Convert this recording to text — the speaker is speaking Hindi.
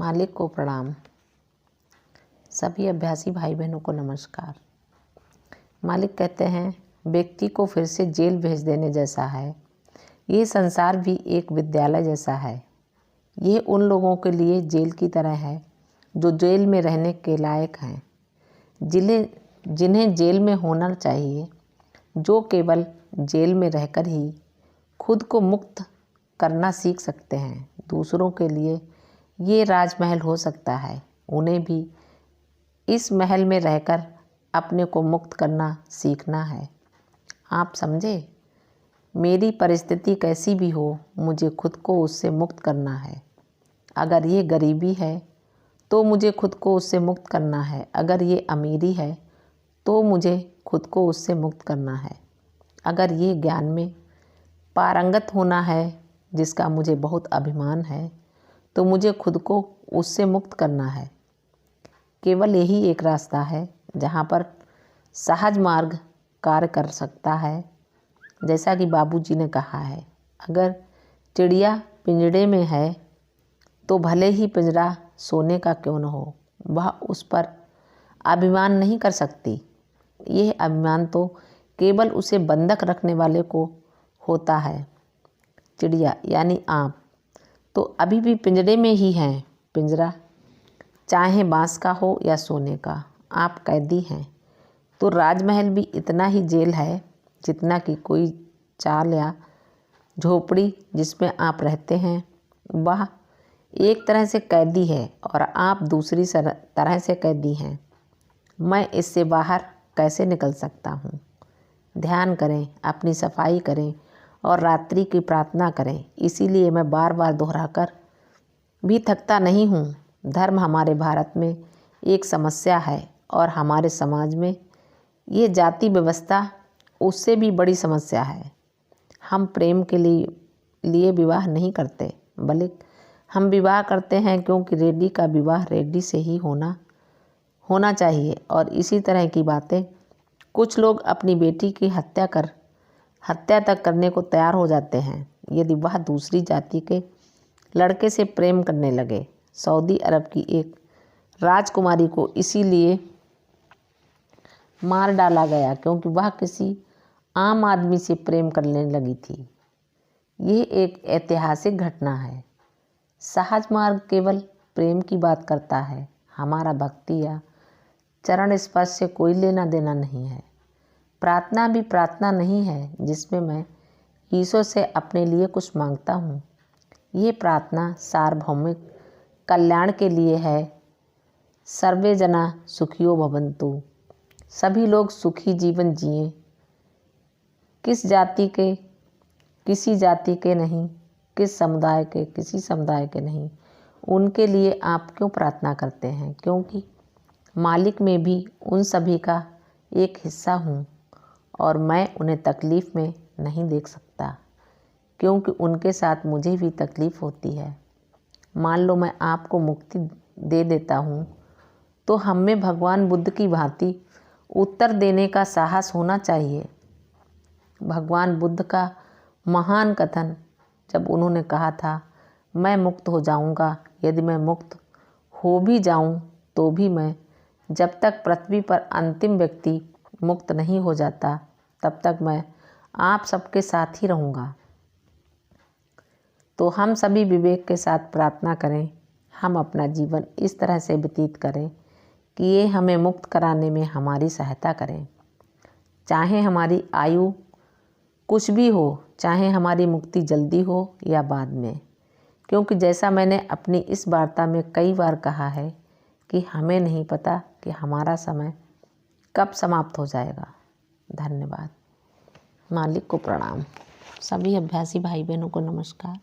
मालिक को प्रणाम। सभी अभ्यासी भाई बहनों को नमस्कार। मालिक कहते हैं, व्यक्ति को फिर से जेल भेज देने जैसा है। ये संसार भी एक विद्यालय जैसा है। ये उन लोगों के लिए जेल की तरह है जो जेल में रहने के लायक हैं, जिन्हें जेल में होना चाहिए, जो केवल जेल में रहकर ही खुद को मुक्त करना सीख सकते हैं। दूसरों के लिए ये राजमहल हो सकता है, उन्हें भी इस महल में रहकर अपने को मुक्त करना सीखना है। आप समझे? मेरी परिस्थिति कैसी भी हो, मुझे खुद को उससे मुक्त करना है। अगर ये गरीबी है तो मुझे खुद को उससे मुक्त करना है। अगर ये अमीरी है तो मुझे खुद को उससे मुक्त करना है। अगर ये ज्ञान में पारंगत होना है जिसका मुझे बहुत अभिमान है, तो मुझे खुद को उससे मुक्त करना है। केवल यही एक रास्ता है जहाँ पर सहज मार्ग कार्य कर सकता है। जैसा कि बाबूजी ने कहा है, अगर चिड़िया पिंजड़े में है तो भले ही पिंजरा सोने का क्यों न हो, वह उस पर अभिमान नहीं कर सकती। यह अभिमान तो केवल उसे बंधक रखने वाले को होता है। चिड़िया यानी आप तो अभी भी पिंजरे में ही हैं। पिंजरा चाहे बांस का हो या सोने का, आप कैदी हैं। तो राजमहल भी इतना ही जेल है जितना कि कोई चाल या झोपड़ी जिसमें आप रहते हैं, वह एक तरह से कैदी है और आप दूसरी तरह से कैदी हैं। मैं इससे बाहर कैसे निकल सकता हूँ? ध्यान करें, अपनी सफाई करें और रात्रि की प्रार्थना करें। इसीलिए मैं बार बार दोहराकर भी थकता नहीं हूँ। धर्म हमारे भारत में एक समस्या है और हमारे समाज में ये जाति व्यवस्था उससे भी बड़ी समस्या है। हम प्रेम के लिए विवाह नहीं करते, बल्कि हम विवाह करते हैं क्योंकि रेड्डी का विवाह रेड्डी से ही होना चाहिए। और इसी तरह की बातें कुछ लोग अपनी बेटी की हत्या तक करने को तैयार हो जाते हैं यदि वह दूसरी जाति के लड़के से प्रेम करने लगे। सऊदी अरब की एक राजकुमारी को इसीलिए मार डाला गया क्योंकि वह किसी आम आदमी से प्रेम करने लगी थी। यह एक ऐतिहासिक घटना है। सहज मार्ग केवल प्रेम की बात करता है। हमारा भक्ति या चरण स्पर्श से कोई लेना देना नहीं है। प्रार्थना भी प्रार्थना नहीं है जिसमें मैं ईश्वर से अपने लिए कुछ मांगता हूँ। ये प्रार्थना सार्वभौमिक कल्याण के लिए है। सर्वे जना सुखियो भवन्तु, सभी लोग सुखी जीवन जिएं। किसी जाति के नहीं, किसी समुदाय के नहीं। उनके लिए आप क्यों प्रार्थना करते हैं? क्योंकि मालिक में भी उन सभी का एक हिस्सा हूँ और मैं उन्हें तकलीफ़ में नहीं देख सकता क्योंकि उनके साथ मुझे भी तकलीफ़ होती है। मान लो मैं आपको मुक्ति दे देता हूँ तो हम में भगवान बुद्ध की भांति उत्तर देने का साहस होना चाहिए। भगवान बुद्ध का महान कथन, जब उन्होंने कहा था, मैं मुक्त हो जाऊंगा, यदि मैं मुक्त हो भी जाऊं तो भी मैं जब तक पृथ्वी पर अंतिम व्यक्ति मुक्त नहीं हो जाता तब तक मैं आप सबके साथ ही रहूँगा। तो हम सभी विवेक के साथ प्रार्थना करें। हम अपना जीवन इस तरह से व्यतीत करें कि ये हमें मुक्त कराने में हमारी सहायता करें। चाहे हमारी आयु कुछ भी हो, चाहे हमारी मुक्ति जल्दी हो या बाद में, क्योंकि जैसा मैंने अपनी इस वार्ता में कई बार कहा है कि हमें नहीं पता कि हमारा समय कब समाप्त हो जाएगा। धन्यवाद। मालिक को प्रणाम। सभी अभ्यासी भाई बहनों को नमस्कार।